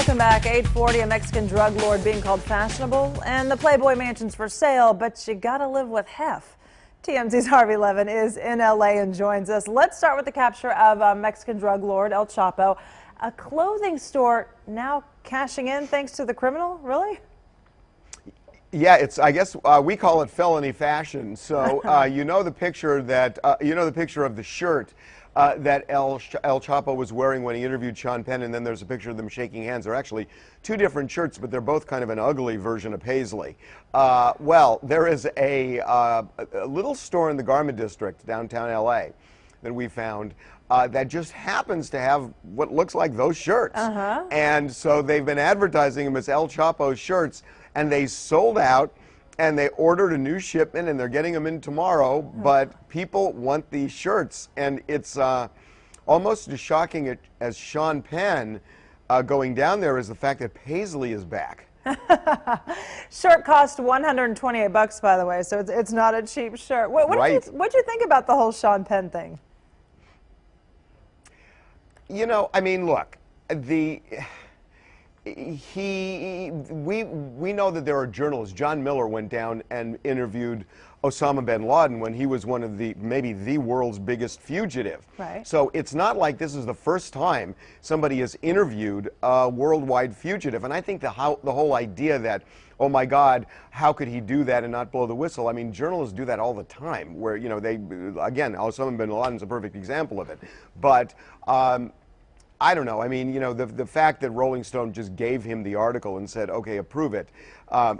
Welcome back. 8:40, a Mexican drug lord being called fashionable, and the Playboy mansion's for sale, but you gotta live with hef. TMZ's Harvey Levin is in LA and joins us. Let's start with the capture of Mexican drug lord El Chapo. A clothing store now cashing in thanks to the criminal, really? Yeah, I guess we call it felony fashion. So you know the picture that the picture of the shirt that El Chapo was wearing when he interviewed Sean Penn, and then there's a picture of them shaking hands. They're actually two different shirts, but they're both kind of an ugly version of Paisley. Well, there is a little store in the Garment District, downtown LA, that we found that just happens to have what looks like those shirts. And so they've been advertising them as El Chapo's shirts, and they sold out. And they ordered a new shipment, and they're getting them in tomorrow. But people want these shirts, and it's almost as shocking as Sean Penn going down there is the fact that Paisley is back. Shirt cost $128, by the way, so it's not a cheap shirt. What did you think about the whole Sean Penn thing? You know, I mean, look, we know that there are journalists. John Miller went down and interviewed Osama bin Laden when he was one of maybe the world's biggest fugitive. Right. So it's not like this is the first time somebody has interviewed a worldwide fugitive. And I think the whole idea that, oh my God, how could he do that and not blow the whistle? I mean, journalists do that all the time. Where again, Osama bin Laden's a perfect example of it. But I don't know. I mean, the fact that Rolling Stone just gave him the article and said, okay, approve it,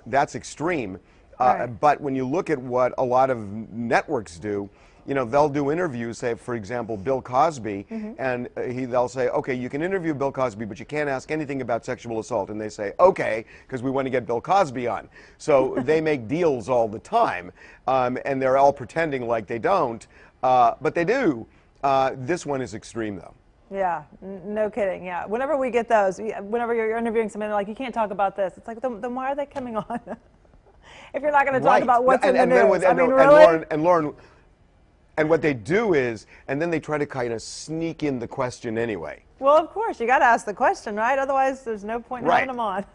that's extreme. Right. But when you look at what a lot of networks do, they'll do interviews, say, for example, Bill Cosby, and they'll say, okay, you can interview Bill Cosby, but you can't ask anything about sexual assault. And they say, okay, because we want to get Bill Cosby on. So they make deals all the time, and they're all pretending like they don't, but they do. This one is extreme, though. Yeah, no kidding. Yeah, whenever we get those, whenever you're interviewing somebody, like, you can't talk about this. It's like, then why are they coming on? If you're not going to talk about what's in the news. I mean, really? Lauren, and what they do is, and then they try to kind of sneak in the question anyway. Well, of course, you got to ask the question, right? Otherwise, there's no point in having them on.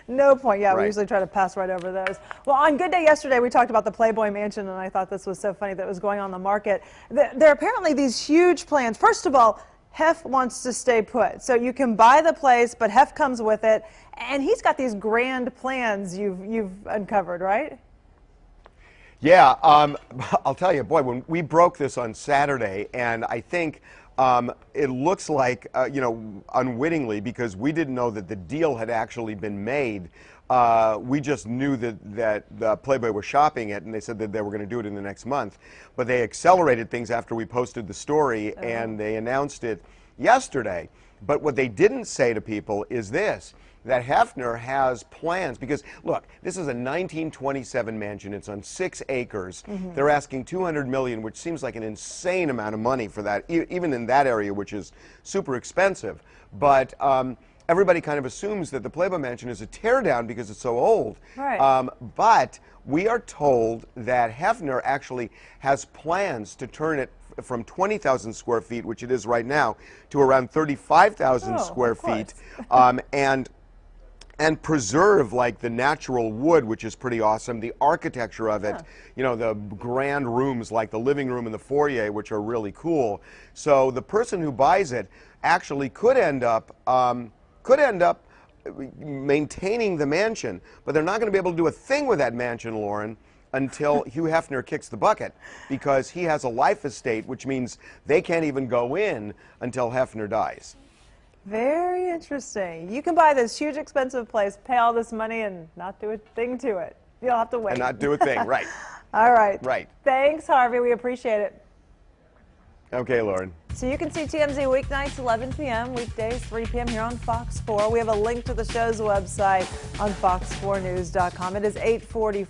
No point. Yeah, we usually try to pass right over those. Well, on Good Day yesterday, we talked about the Playboy mansion, and I thought this was so funny that it was going on the market. There are apparently these huge plans. First of all, hef wants to stay put. So you can buy the place, but hef comes with it. And he's got these grand plans you've uncovered, right? Yeah, I'll tell you, boy, when we broke this on Saturday, and I think it looks like, unwittingly, because we didn't know that the deal had actually been made. We just knew that Playboy was shopping it, and they said that they were going to do it in the next month. But they accelerated things after we posted the story, and they announced it yesterday. But what they didn't say to people is this, that Hefner has plans, because, look, this is a 1927 mansion. It's on 6 acres. They're asking $200 million, which seems like an insane amount of money for that, even in that area, which is super expensive. But everybody kind of assumes that the Playboy Mansion is a teardown because it's so old. Right. But we are told that Hefner actually has plans to turn it from 20,000 square feet, which it is right now, to around 35,000 square feet, and preserve like the natural wood, which is pretty awesome, the architecture of it, the grand rooms like the living room and the foyer, which are really cool. So the person who buys it actually could end up maintaining the mansion, but they're not going to be able to do a thing with that mansion, Lauren, until Hugh Hefner kicks the bucket, because he has a life estate, which means they can't even go in until Hefner dies. Very interesting. You can buy this huge, expensive place, pay all this money, and not do a thing to it. You'll have to wait. And not do a thing, right. All right. Right. Thanks, Harvey. We appreciate it. Okay, Lauren. So you can see TMZ weeknights 11 p.m., weekdays 3 p.m. here on Fox 4. We have a link to the show's website on fox4news.com. It is 8:40.